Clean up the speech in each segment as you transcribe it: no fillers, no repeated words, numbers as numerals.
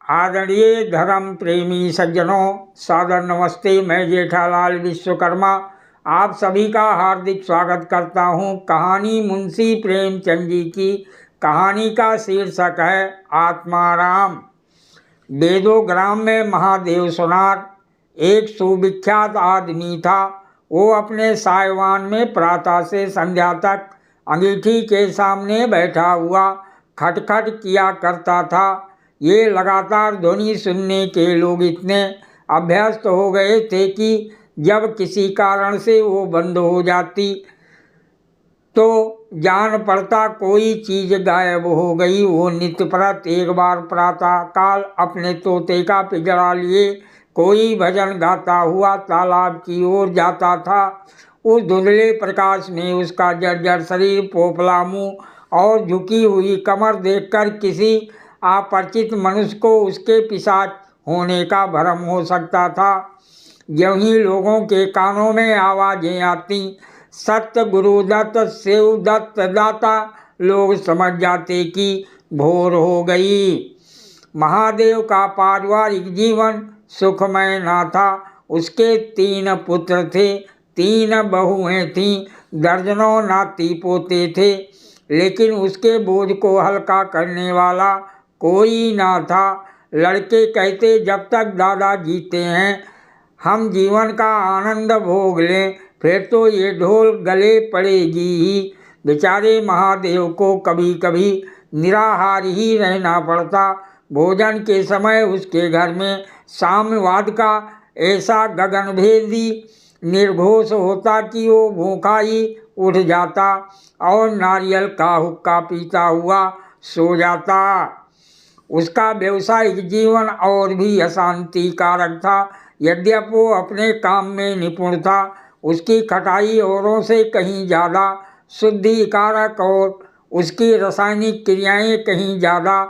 आदरणीय धर्म प्रेमी सज्जनों, सादर नमस्ते। मैं जेठालाल विश्वकर्मा आप सभी का हार्दिक स्वागत करता हूं। कहानी मुंशी प्रेमचंद जी की। कहानी का शीर्षक है आत्माराम। बेदो ग्राम में महादेव सोनार एक सुविख्यात आदमी था। वो अपने सायवान में प्रातः से संध्या तक अंगीठी के सामने बैठा हुआ खटखट किया करता था। ये लगातार ध्वनि सुनने के लोग इतने अभ्यस्त हो गए थे कि जब किसी कारण से वो बंद हो जाती तो जान पड़ता कोई चीज गायब हो गई। वो नित्यप्रत एक बार प्रातः काल अपने तोते का पिंजरा लिए कोई भजन गाता हुआ तालाब की ओर जाता था। उस धुंधले प्रकाश में उसका जर्जर शरीर, पोपला मुंह और झुकी हुई कमर देखकर किसी अपरिचित मनुष्य को उसके पिशाच होने का भ्रम हो सकता था। ज्यों ही लोगों के कानों में आवाजें आती, सत्य गुरुदत्त शिवदत्त दाता, लोग समझ जाते कि भोर हो गई। महादेव का पारिवारिक जीवन सुखमय न था। उसके 3 पुत्र थे, 3 बहुएं थीं, दर्जनों नाती पोते थे, लेकिन उसके बोझ को हल्का करने वाला कोई ना था। लड़के कहते, जब तक दादा जीते हैं हम जीवन का आनंद भोग लें, फिर तो ये ढोल गले पड़ेगी ही। बेचारे महादेव को कभी कभी निराहार ही रहना पड़ता। भोजन के समय उसके घर में साम्यवाद का ऐसा गगनभेदी निर्घोष होता कि वो भूखा ही उठ जाता और नारियल का हुक्का पीता हुआ सो जाता। उसका व्यवसायिक जीवन और भी अशांति कारक था। यद्यपि वो अपने काम में निपुण था, उसकी खटाई औरों से कहीं ज़्यादा शुद्धि कारक और उसकी रासायनिक क्रियाएं कहीं ज़्यादा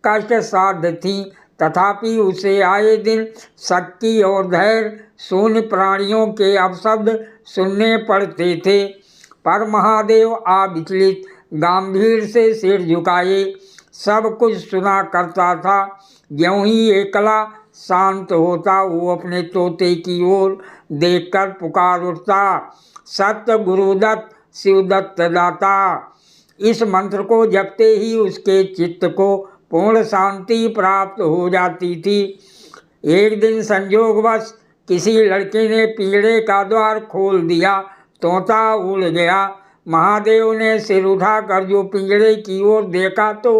कष्ट साध्य थीं। तथापि उसे आए दिन शक्ति और धैर्य शून्य प्राणियों के अपशब्द सुनने पड़ते थे। पर महादेव अविचलित गंभीर से सिर झुकाए सब कुछ सुना करता था। ज्यों ही एकला शांत होता, वो अपने तोते की ओर देखकर पुकार उठता, सत्य गुरुदत्त शिवदत्त दाता। इस मंत्र को जपते ही उसके चित्त को पूर्ण शांति प्राप्त हो जाती थी। एक दिन संयोगवश किसी लड़के ने पिंजरे का द्वार खोल दिया। तोता उड़ गया। महादेव ने सिर उठाकर जो पिंजरे की ओर देखा तो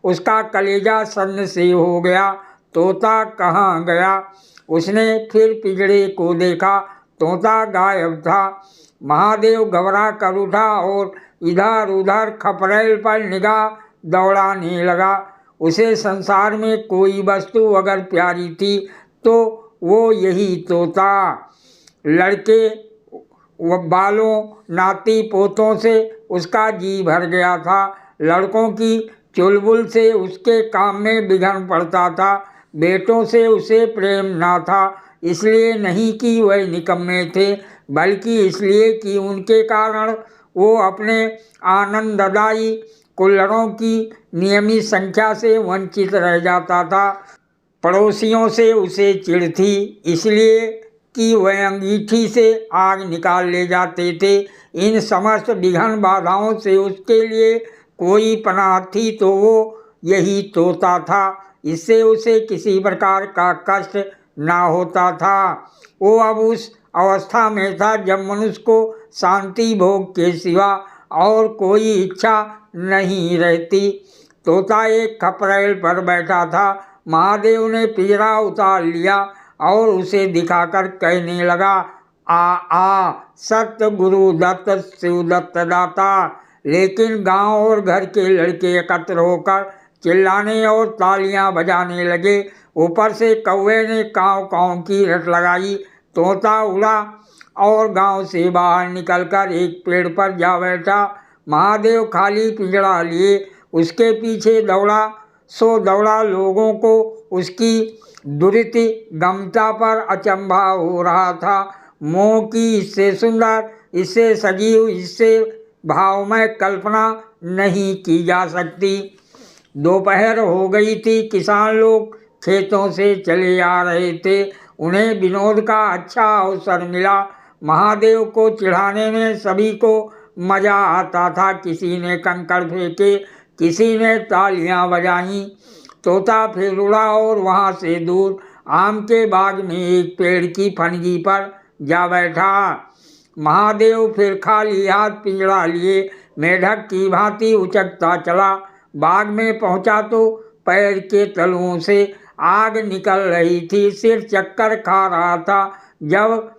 उसका कलेजा सन्न से हो गया। तोता कहाँ गया? उसने फिर पिंजरे को देखा, तोता गायब था। महादेव घबरा कर उठा और इधर उधर खपरेल पर निगाह दौड़ाने लगा। उसे संसार में कोई वस्तु अगर प्यारी थी तो वो यही तोता। लड़के बालों नाती पोतों से उसका जी भर गया था। लड़कों की चुलबुल से उसके काम में विघ्न पड़ता था। बेटों से उसे प्रेम ना था, इसलिए नहीं कि वह निकम्मे थे, बल्कि इसलिए कि उनके कारण वो अपने आनंददायी कुल्हड़ों की नियमित संख्या से वंचित रह जाता था। पड़ोसियों से उसे चिढ़ थी, इसलिए कि वह अंगीठी से आग निकाल ले जाते थे। इन समस्त विघ्न बाधाओं से उसके लिए कोई पनाह थी तो वो यही तोता था। इससे उसे किसी प्रकार का कष्ट ना होता था। वो अब उस अवस्था में था जब मनुष्य को शांति भोग के सिवा और कोई इच्छा नहीं रहती। तोता एक खपरेल पर बैठा था। महादेव ने पिंजरा उतार लिया और उसे दिखाकर कहने लगा, आ सत्य गुरु दत्त शिवदत्त दाता। लेकिन गांव और घर के लड़के एकत्र होकर चिल्लाने और तालियां बजाने लगे। ऊपर से कौवे ने कांव कांव की रट लगाई। तोता उड़ा और गांव से बाहर निकलकर एक पेड़ पर जा बैठा। महादेव खाली पिंजरा लिए उसके पीछे दौड़ा। सो दौड़ा लोगों को उसकी दुरिति गमता पर अचंभा हो रहा था। मोह की इससे सुंदर, इससे सजीव, इससे भावमय कल्पना नहीं की जा सकती। दोपहर हो गई थी। किसान लोग खेतों से चले आ रहे थे। उन्हें विनोद का अच्छा अवसर मिला। महादेव को चिढ़ाने में सभी को मजा आता था। किसी ने कंकड़ फेंके, किसी ने तालियां बजाईं। तोता फिर उड़ा और वहां से दूर आम के बाग में एक पेड़ की फनगी पर जा बैठा। महादेव फिर खाली हाथ पिंजड़ा लिए मेढक की भांति उचकता चला। बाग में पहुंचा तो पैर के तलुओं से आग निकल रही थी। सिर चक्कर खा रहा था। जब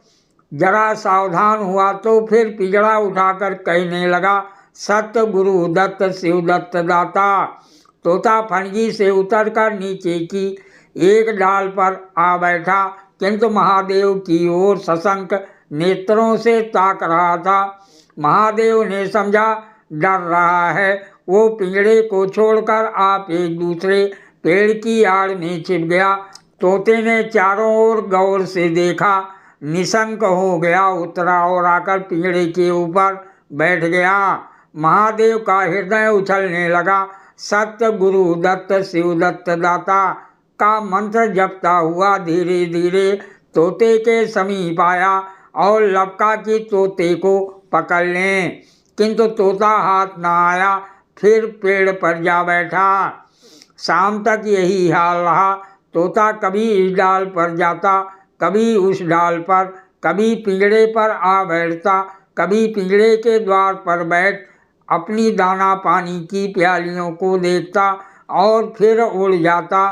जरा सावधान हुआ तो फिर पिंजड़ा उठाकर कहने लगा, सत्य गुरु दत्त शिव दत्त दाता। तोता फनगी से उतरकर नीचे की एक डाल पर आ बैठा, किंतु महादेव की ओर सशंक नेत्रों से ताक रहा था। महादेव ने समझा डर रहा है। वो पिंजड़े को छोड़कर आप एक दूसरे पेड़ की आड़ में छिप गया। तोते ने चारों ओर गौर से देखा, निशंक हो गया, उतरा और आकर पिंजड़े के ऊपर बैठ गया। महादेव का हृदय उछलने लगा। सत्य गुरु दत्त शिव दत्त दाता का मंत्र जपता हुआ धीरे धीरे तोते के समीप आया और लपका कि तोते को पकड़ लें, किंतु तोता हाथ न आया। फिर पेड़ पर जा बैठा। शाम तक यही हाल रहा। तोता कभी इस डाल पर जाता, कभी उस डाल पर, कभी पिंजड़े पर आ बैठता, कभी पिंजड़े के द्वार पर बैठ अपनी दाना पानी की प्यालियों को देखता और फिर उड़ जाता।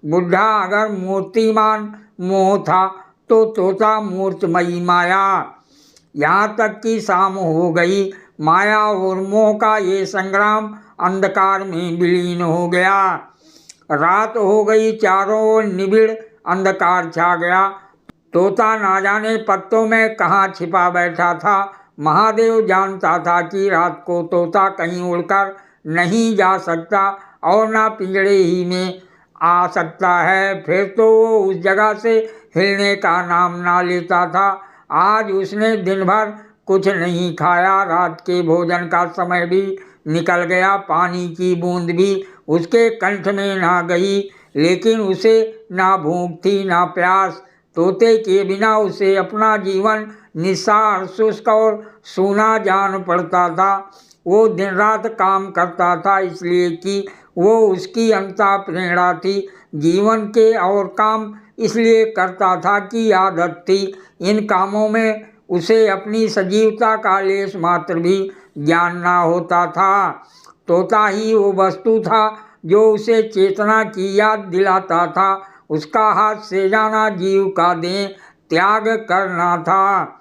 बुढ़ा अगर मूर्तिमान मोह था तो तोता मूर्तमयी माया। यहाँ तक कि शाम हो गई। माया और मोह का ये संग्राम अंधकार में विलीन हो गया। रात हो गई। चारों ओर निबिड़ अंधकार छा गया। तोता ना जाने पत्तों में कहाँ छिपा बैठा था। महादेव जानता था कि रात को तोता कहीं उड़कर नहीं जा सकता और ना पिंजड़े ही में आ सकता है। फिर तो वो उस जगह से हिलने का नाम ना लेता था। आज उसने दिन भर कुछ नहीं खाया। रात के भोजन का समय भी निकल गया। पानी की बूंद भी उसके कंठ में ना गई, लेकिन उसे ना भूख थी ना प्यास। तोते के बिना उसे अपना जीवन निस्सार, शुष्क और सूना जान पड़ता था। वो दिन रात काम करता था इसलिए कि वो उसकी अंतः प्रेरणा थी। जीवन के और काम इसलिए करता था कि आदत थी। इन कामों में उसे अपनी सजीवता का लेश मात्र भी ज्ञान ना होता था। तोता ही वो वस्तु था जो उसे चेतना की याद दिलाता था। उसका हाथ से जाना जीव का देह त्याग करना था।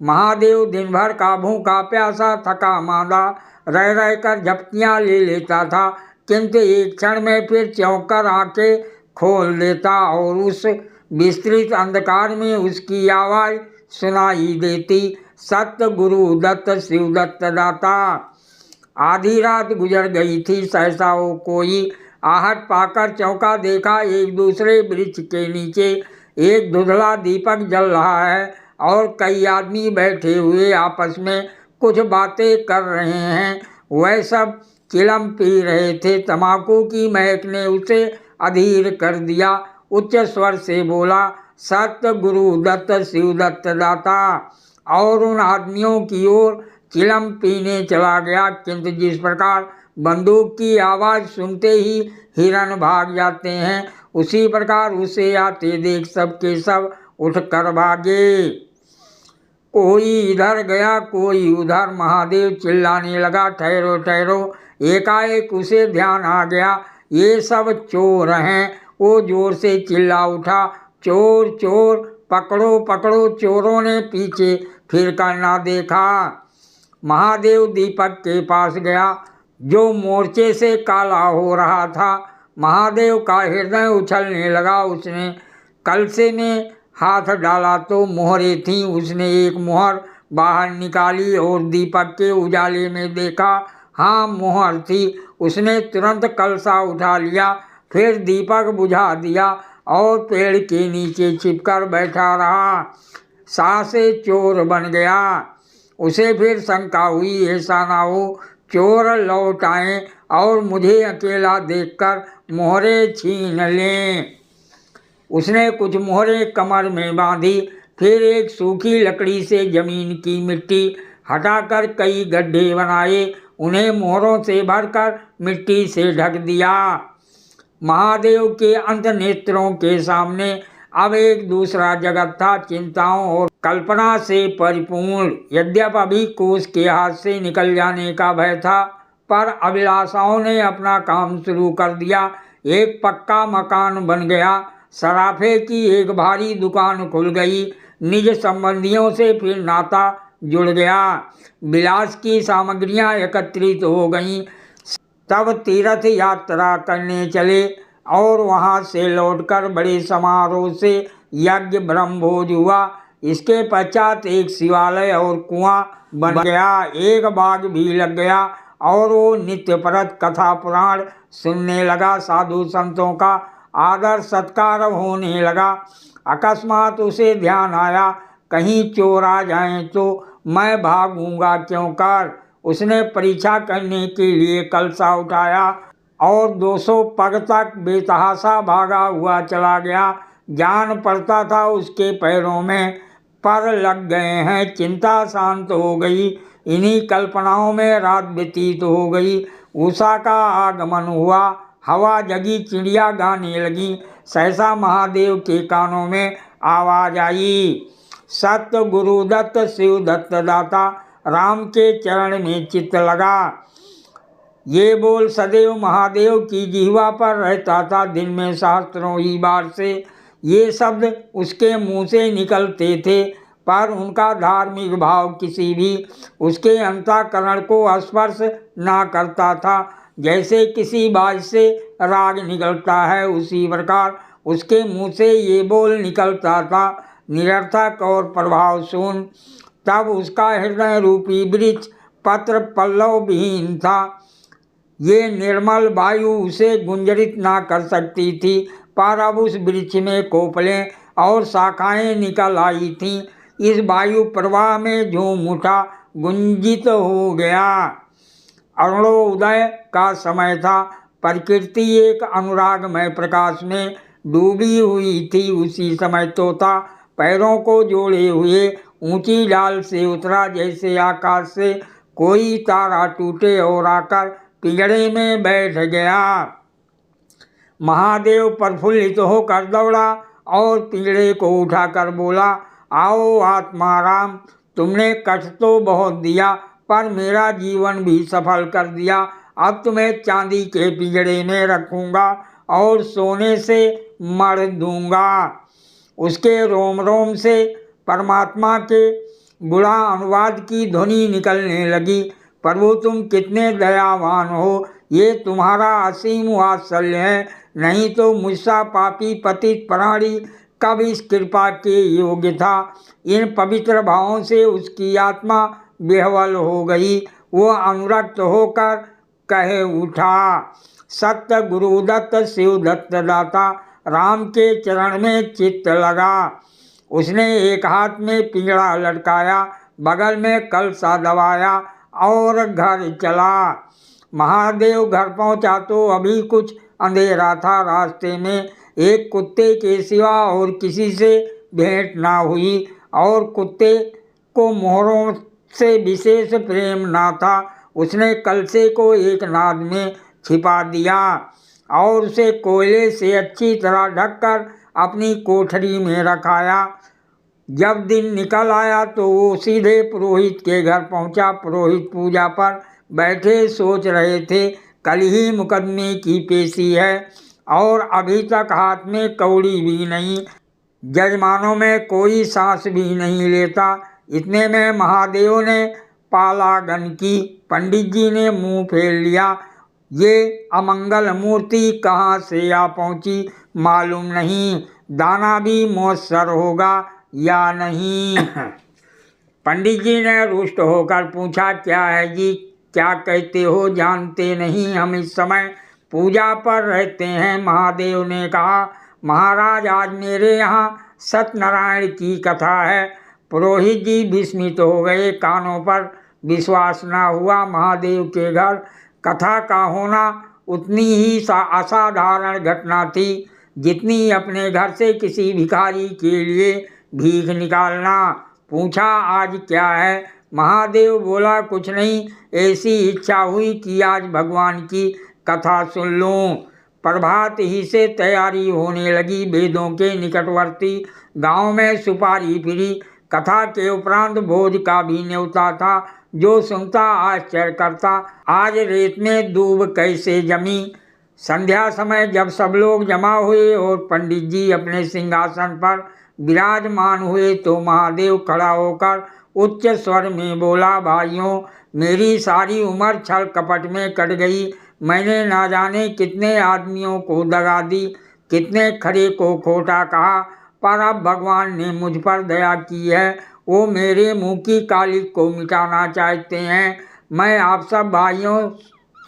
महादेव दिन भर का भूखा प्यासा थका मांदा रह रहकर झपकियाँ ले लेता था, किंतु एक क्षण में फिर चौंक कर आंखें खोल देता और उस विस्तृत अंधकार में उसकी आवाज़ सुनाई देती, सत्य गुरु दत्त शिव दत्त दाता। आधी रात गुजर गई थी। सहसा वो कोई आहट पाकर चौंका। देखा एक दूसरे वृक्ष के नीचे एक धुंधला दीपक जल रहा है और कई आदमी बैठे हुए आपस में कुछ बातें कर रहे हैं। वह सब चिलम पी रहे थे। तम्बाकू की महक ने उसे अधीर कर दिया। उच्च स्वर से बोला, सत्य गुरु दत्त शिव दत्त दाता, और उन आदमियों की ओर चिलम पीने चला गया। किंतु जिस प्रकार बंदूक की आवाज़ सुनते ही हिरन भाग जाते हैं, उसी प्रकार उसे आते देख सब के सब उठ कर भागे। कोई इधर गया, कोई उधर। महादेव चिल्लाने लगा, ठहरो ठहरो। एकाएक उसे ध्यान आ गया, ये सब चोर हैं। वो जोर से चिल्ला उठा, चोर चोर, पकड़ो पकड़ो। चोरों ने पीछे फिर कर ना देखा। महादेव दीपक के पास गया जो मोर्चे से काला हो रहा था। महादेव का हृदय उछलने लगा। उसने कलसे में हाथ डाला तो मोहरें थीं। उसने एक मोहर बाहर निकाली और दीपक के उजाले में देखा, हाँ मोहर थी। उसने तुरंत कलसा उठा लिया, फिर दीपक बुझा दिया और पेड़ के नीचे छिपकर बैठा रहा। से चोर बन गया। उसे फिर शंका हुई, ऐसा ना हो चोर लौट आएं और मुझे अकेला देखकर मोहरे छीन लें। उसने कुछ मोहरें कमर में बांधी, फिर एक सूखी लकड़ी से जमीन की मिट्टी हटाकर कई गड्ढे बनाए, उन्हें मोहरों से भरकर मिट्टी से ढक दिया। महादेव के अंतर्नेत्रों के सामने अब एक दूसरा जगत था, चिंताओं और कल्पना से परिपूर्ण। यद्यपि अभी कोष के हाथ से निकल जाने का भय था, पर अभिलाषाओं ने अपना काम शुरू कर दिया। एक पक्का मकान बन गया, सराफे की एक भारी दुकान खुल गई, निज संबंधियों से फिर नाता जुड़ गया, विलास की सामग्रियां एकत्रित हो गईं। तब तीर्थ यात्रा करने चले और वहां से लौटकर बड़े समारोह से यज्ञ ब्रह्मभोज हुआ। इसके पश्चात एक शिवालय और कुआं बन गया, एक बाग भी लग गया और वो नित्यप्रत कथा पुराण सुनने लगा। साधु संतों का आदर सत्कार होने लगा। अकस्मात उसे ध्यान आया, कहीं चोर आ जाएं तो मैं भागूंगा क्यों कर। उसने परीक्षा करने के लिए कलसा उठाया और 200 पग तक बेतहाशा भागा हुआ चला गया। जान पड़ता था उसके पैरों में पर लग गए हैं। चिंता शांत हो गई। इन्हीं कल्पनाओं में रात व्यतीत हो गई। उषा का आगमन हुआ, हवा जगी, चिड़िया गाने लगी। सहसा महादेव के कानों में आवाज आई, सत्य गुरुदत्त शिव दत्त दाता, राम के चरण में चित्त लगा। ये बोल सदैव महादेव की जिह्वा पर रहता था। दिन में सहस्त्रों ही बार से ये शब्द उसके मुंह से निकलते थे, पर उनका धार्मिक भाव किसी भी उसके अंतःकरण को स्पर्श ना करता था। जैसे किसी बाज से राग निकलता है, उसी प्रकार उसके मुंह से ये बोल निकलता था, निरर्थक और प्रभावशून्य। तब उसका हृदय रूपी वृक्ष पत्र पल्लव विहीन था। ये निर्मल वायु उसे गुंजरित ना कर सकती थी, पर अब उस वृक्ष में कोपलें और शाखाएं निकल आई थीं। इस वायु प्रवाह में झूम उठा, गुंजित हो गया। अरुणोदय का समय था। प्रकृति एक अनुरागमय प्रकाश में डूबी हुई थी। उसी समय तोता पैरों को जोड़े हुए ऊंची डाल से उतरा, जैसे आकाश से कोई तारा टूटे और आकर पिंजड़े में बैठ गया। महादेव प्रफुल्लित होकर दौड़ा और पिंजड़े को उठाकर बोला, आओ आत्माराम, तुमने कष्ट तो बहुत दिया, पर मेरा जीवन भी सफल कर दिया। अब तुम्हें चांदी के पिंजड़े में रखूंगा और सोने से मढ़ दूंगा। उसके रोम रोम से परमात्मा के गुणा अनुवाद की ध्वनि निकलने लगी। प्रभु तुम कितने दयावान हो, ये तुम्हारा असीम वात्सल्य है, नहीं तो मुझसा पापी पतित प्राणी कब इस कृपा के योग्य था। इन पवित्र भावों से उसकी आत्मा विह्वल हो गई। वो अनुरक्त होकर कहे उठा, सत्य गुरुदत्त शिव दत्त दाता, राम के चरण में चित्त लगा। उसने एक हाथ में पिंजड़ा लटकाया, बगल में कलसा दबाया और घर चला। महादेव घर पहुंचा तो अभी कुछ अंधेरा था। रास्ते में एक कुत्ते के सिवा और किसी से भेंट ना हुई और कुत्ते को मोहरों से विशेष प्रेम ना था। उसने कलसे को एक नाद में छिपा दिया और उसे कोयले से अच्छी तरह ढककर अपनी कोठरी में रखाया। जब दिन निकल आया तो वो सीधे पुरोहित के घर पहुंचा। पुरोहित पूजा पर बैठे सोच रहे थे, कल ही मुकदमे की पेशी है और अभी तक हाथ में कौड़ी भी नहीं, जजमानों में कोई सांस भी नहीं लेता। इतने में महादेव ने पालागन की। पंडित जी ने मुंह फेर लिया। ये अमंगल मूर्ति कहाँ से आ पहुंची मालूम नहीं, दाना भी मौसर होगा या नहीं। पंडित जी ने रुष्ट होकर पूछा, क्या है जी, क्या कहते हो, जानते नहीं हम इस समय पूजा पर रहते हैं। महादेव ने कहा, महाराज आज मेरे यहाँ सत्यनारायण की कथा है। पुरोहित जी विस्मित हो गए, कानों पर विश्वास न हुआ। महादेव के घर कथा का होना उतनी ही असाधारण घटना थी जितनी अपने घर से किसी भिखारी के लिए भीख निकालना। पूछा आज क्या है? महादेव बोला कुछ नहीं, ऐसी इच्छा हुई कि आज भगवान की कथा सुन लूं। प्रभात ही से तैयारी होने लगी। वेदों के निकटवर्ती गांव में सुपारी फिरी। कथा के उपरांत भोज का भी न्योता था। जो सुनता आश्चर्य करता, आज रेत में दूब कैसे जमी। संध्या समय जब सब लोग जमा हुए और पंडित जी अपने सिंहासन पर विराजमान हुए तो महादेव खड़ा होकर उच्च स्वर में बोला, भाइयों, मेरी सारी उम्र छल कपट में कट गई। मैंने ना जाने कितने आदमियों को दगा दी, कितने खरे को खोटा कहा, पर अब भगवान ने मुझ पर दया की है। वो मेरे मुंह की काली को मिटाना चाहते हैं। मैं आप सब भाइयों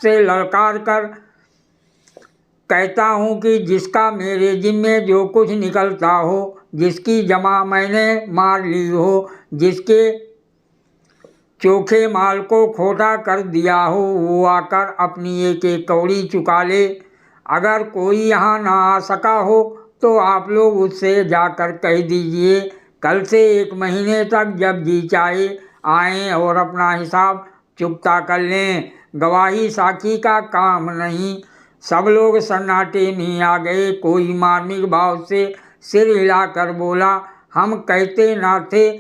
से ललकार कर कहता हूँ कि जिसका मेरे जिम्मे जो कुछ निकलता हो, जिसकी जमा मैंने मार ली हो, जिसके चोखे माल को खोटा कर दिया हो, वो आकर अपनी एक एक कौड़ी चुका ले। अगर कोई यहाँ ना आ सका हो तो आप लोग उससे जाकर कह दीजिए कल से 1 महीने तक जब जी चाहे आएँ और अपना हिसाब चुकता कर लें। गवाही साखी का काम नहीं। सब लोग सन्नाटे में आ गए। कोई मार्मिक भाव से सिर हिलाकर बोला, हम कहते ना थे।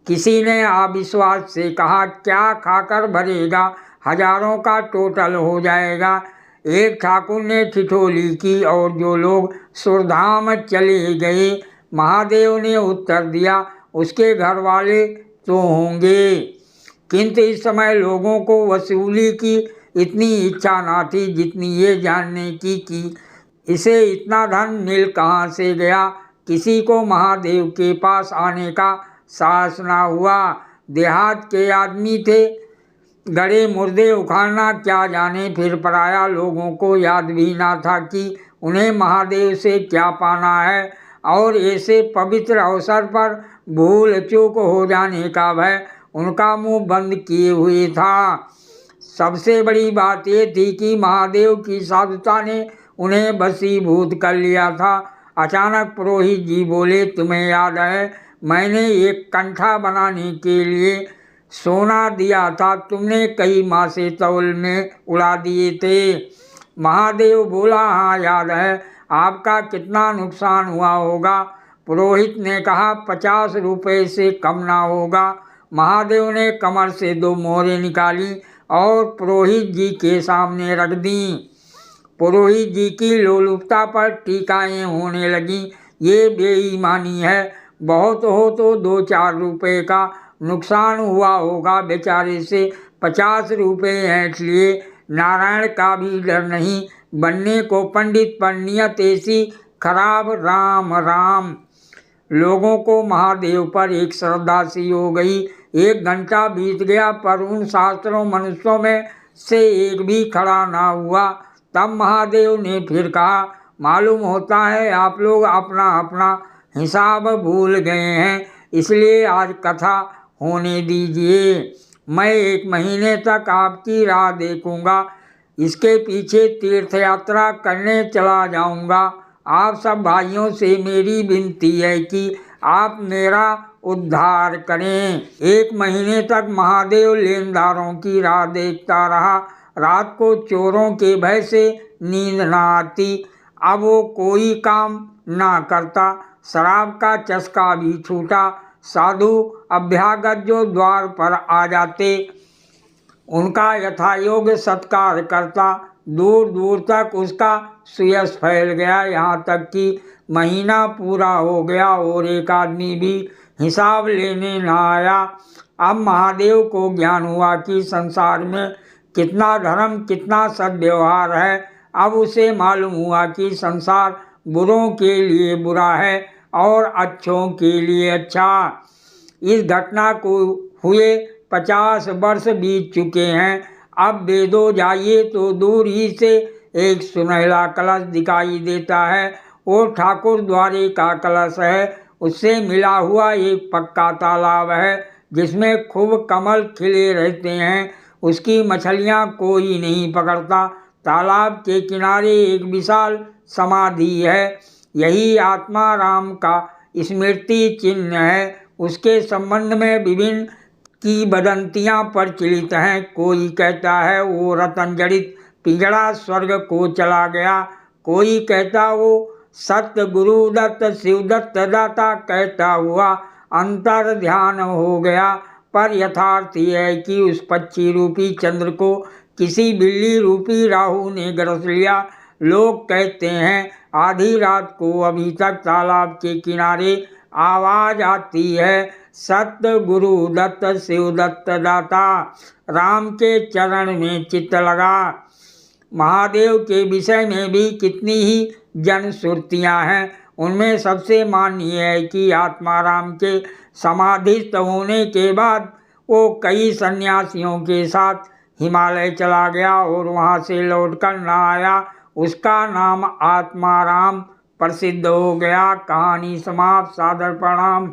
किसी ने अविश्वास से कहा, क्या खाकर भरेगा, हजारों का टोटल हो जाएगा। एक ठाकुर ने ठिठोली की और जो लोग सुरधाम चले गए। महादेव ने उत्तर दिया, उसके घर वाले तो होंगे, किंतु इस समय लोगों को वसूली की इतनी इच्छा ना थी जितनी ये जानने की कि इसे इतना धन मिल कहाँ से गया। किसी को महादेव के पास आने का साहस ना हुआ। देहात के आदमी थे, गड़े मुर्दे उखाड़ना क्या जाने। फिर पराया लोगों को याद भी ना था कि उन्हें महादेव से क्या पाना है, और ऐसे पवित्र अवसर पर भूल चूक हो जाने का भय उनका मुंह बंद किए हुए था। सबसे बड़ी बात ये थी कि महादेव की साधुता ने उन्हें वशीभूत कर लिया था। अचानक पुरोहित जी बोले, तुम्हें याद है मैंने एक कंठा बनाने के लिए सोना दिया था, तुमने कई मासे तौल में उड़ा दिए थे। महादेव बोला, हाँ याद है। आपका कितना नुकसान हुआ होगा? पुरोहित ने कहा, 50 रुपये से कम ना होगा। महादेव ने कमर से 2 मोहरें निकाली और पुरोहित जी के सामने रख दी। पुरोहित जी की लोलुपता पर टीकाएं होने लगी। ये बेईमानी है। बहुत हो तो 2-4 रुपये का नुकसान हुआ होगा। बेचारे से 50 रुपये ऐंठ लिए। नारायण का भी डर नहीं। बनने को पंडित पर नियत ऐसी खराब। राम राम। लोगों को महादेव पर एक श्रद्धा सी हो गई। 1 घंटा बीत गया पर उन शास्त्रों मनुष्यों में से एक भी खड़ा ना हुआ। तब महादेव ने फिर कहा, मालूम होता है आप लोग अपना अपना हिसाब भूल गए हैं, इसलिए आज कथा होने दीजिए। मैं 1 महीने तक आपकी राह देखूंगा। इसके पीछे तीर्थ यात्रा करने चला जाऊंगा। आप सब भाइयों से मेरी विनती है कि आप मेरा उद्धार करें। 1 महीने तक महादेव लेनदारों की राह देखता रहा। रात को चोरों के भय से नींद ना आती। अब वो कोई काम ना करता। शराब का चस्का भी छूटा। साधु अभ्यागत जो द्वार पर आ जाते उनका यथायोग्य सत्कार करता। दूर दूर तक उसका सुयश फैल गया। यहाँ तक कि महीना पूरा हो गया और एक आदमी भी हिसाब लेने न आया। अब महादेव को ज्ञान हुआ कि संसार में कितना धर्म, कितना सद्व्यवहार है। अब उसे मालूम हुआ कि संसार बुरों के लिए बुरा है और अच्छों के लिए अच्छा। इस घटना को हुए 50 वर्ष बीत चुके हैं। अब वेदों जाइए तो दूर ही से एक सुनहला कलश दिखाई देता है। वो ठाकुर द्वारे का कलश है। उससे मिला हुआ एक पक्का तालाब है जिसमें खूब कमल खिले रहते हैं। उसकी मछलियाँ कोई नहीं पकड़ता। तालाब के किनारे एक विशाल समाधि है। यही आत्मा राम का स्मृति चिन्ह है। उसके संबंध में विभिन्न किंवदंतियां प्रचलित हैं। कोई कहता है वो रतन जड़ित पिंजड़ा स्वर्ग को चला गया, कोई कहता वो सत्य गुरुदत्त शिवदत्त दाता कहता हुआ अंतर ध्यान हो गया। पर यथार्थ यह है कि उस पक्षी रूपी चंद्र को किसी बिल्ली रूपी राहु ने ग्रस लिया। लोग कहते हैं आधी रात को अभी तक तालाब के किनारे आवाज आती है, सत्य गुरु दत्त शिव दत्त दाता। राम के चरण में चित्त लगा। महादेव के विषय में भी कितनी ही जनश्रुतियाँ हैं। उनमें सबसे मान्य है कि आत्मा राम के समाधिस्थ होने के बाद वो कई सन्यासियों के साथ हिमालय चला गया और वहाँ से लौटकर न आया। उसका नाम आत्मा राम प्रसिद्ध हो गया। कहानी समाप्त। सादर प्रणाम।